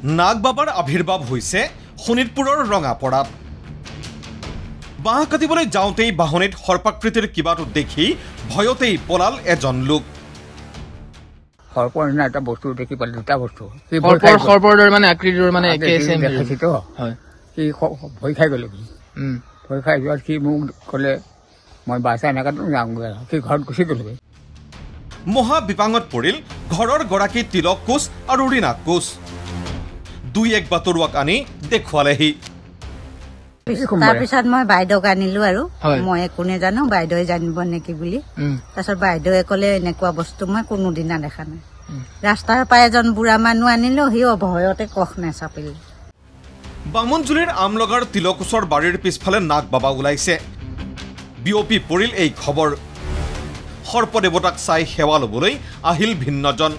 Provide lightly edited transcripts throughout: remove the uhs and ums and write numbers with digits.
নাগ বাবাৰ আবিৰ্ভাৱ হৈছে শোণিতপুৰৰ ৰঙাপৰাত। বাঁহ কাটিবলৈ যাওঁতেই বাহনিত সৰ্পাকৃতিৰ কিবাটো দেখি ভয়তেই পলাল এজন লোক। সৰ্পৰ নিচিনা এটা বস্তু দেখি পালে, দুটা বস্তু সৰ্পৰ দৰে মানে আকৃতিৰ মানে একে সেম দেখাইছিতো। সি ভয় খাই গ'লো। ভয় খাই যোৱাত সি মোক ক'লে মই বাছা এনেকাতো যাওঁগৈ। সি ঘৰত গুচি গ'লগৈ। মহা বিপাঙত পৰিল ঘৰৰ গৰাকী তিলক কোচ আৰু ৰীণা কোচ। দুই এক বাতৰুৱাক আনি দেখুৱালেহি। তাৰপিছত মই বাইদেউক আনিলো আৰু মই একো নেজানো, বাইদেৱে জানিব নেকি বুলি। তাৰপিছত বাইদেৱে ক'লে এনেকুৱা বস্তু মই কোনোদিনা দেখা নাই। ৰাস্তাৰ পৰা এজন বুঢ়া মানুহ আনিলো, সি ভয়তে কখ নেচাপিল। বামুণজুলিৰ আমলগাৰ তিলকোচৰ বাৰীৰ পিছফালে নাগ বাবা ওলাইছে। বিয়পি পৰিল এই খবৰ। সৰ্পদেৱতাক চাই সেৱা ল'বলৈ আহিল ভিন্নজন।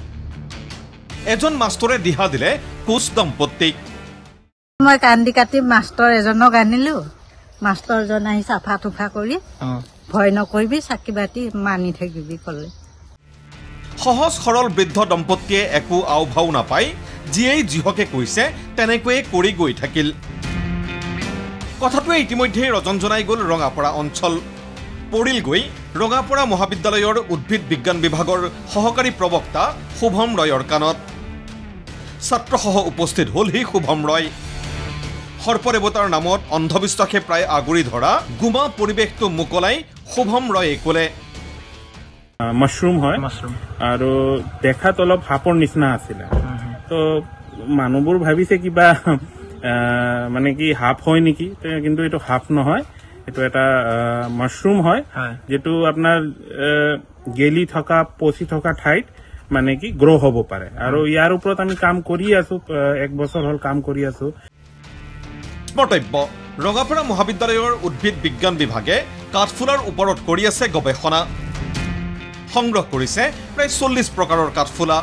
এজন মাষ্টৰে দিহা দিলে কোচ দম্পতীক। মই কান্দি কাটি মাষ্টৰ এজনক আনিলো। মাষ্টৰজন আহি চাফা তুফা কৰি ভয় নকৰিবি, চাকি বাতি মানি থাকিবি ক'লে। সহজ সৰল বৃদ্ধ দম্পতীয়ে একো আও ভাও নাপাই যিয়েই যিহকে কৈছে তেনেকৈয়ে কৰি গৈ থাকিল। কথাটোৱে ইতিমধ্যেই ৰজন জনাই গ'ল ৰঙাপৰা অঞ্চল। পৰিলগৈ ৰঙাপৰা মহাবিদ্যালয়ৰ উদ্ভিদ বিজ্ঞান বিভাগৰ সহকাৰী প্ৰবক্তা শুভম ৰয়ৰ কাণত। ছাত্ৰসহ উপস্থিত হ'লহি শুভম ৰয়। সৰ্পদেৱতাৰ নামত অন্ধবিশ্বাসে প্ৰায় আগুৰি ধৰা গুমা পৰিৱেশটো মোকলাই শুভম ৰয়ে ক'লে। মাশৰুম হয় আৰু দেখাত অলপ সাপৰ নিচিনা আছিলে। তো মানুহবোৰ ভাবিছে কিবা মানে কি সাপ হয় নেকি, কিন্তু এইটো সাপ নহয়, এইটো এটা মাশৰুম হয়, যিটো আপোনাৰ গেলি থকা পচি থকা ঠাইত মানে কি গ্ৰ' হ'ব পাৰে। আৰু ইয়াৰ ওপৰত আমি কাম কৰি আছো, 1 বছৰ হ'ল কাম কৰি আছো। স্মৰ্তব্য ৰঙাপৰা মহাবিদ্যালয়ৰ উদ্ভিদ বিজ্ঞান বিভাগে কাঠফুলাৰ ওপৰত কৰি আছে গৱেষণা। সংগ্ৰহ কৰিছে প্ৰায় 40 প্ৰকাৰৰ কাঠফুলা।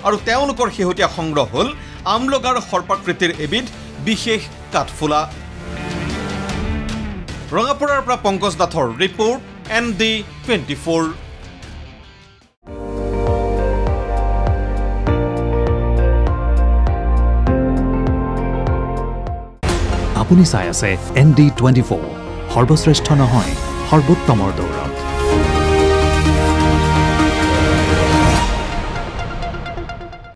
আৰু তেওঁলোকৰ শেহতীয়া সংগ্ৰহ হ'ল আমলগাৰ সৰ্পাকৃতিৰ এবিধ বিশেষ কাঠফুলা। ৰঙাপৰাৰ পৰা পংকজ নাথৰ ৰিপৰ্ট, ND24। আপুনি চাই আছে ND24, সৰ্বশ্ৰেষ্ঠ নহয় সৰ্বোত্তমৰ দৌৰ।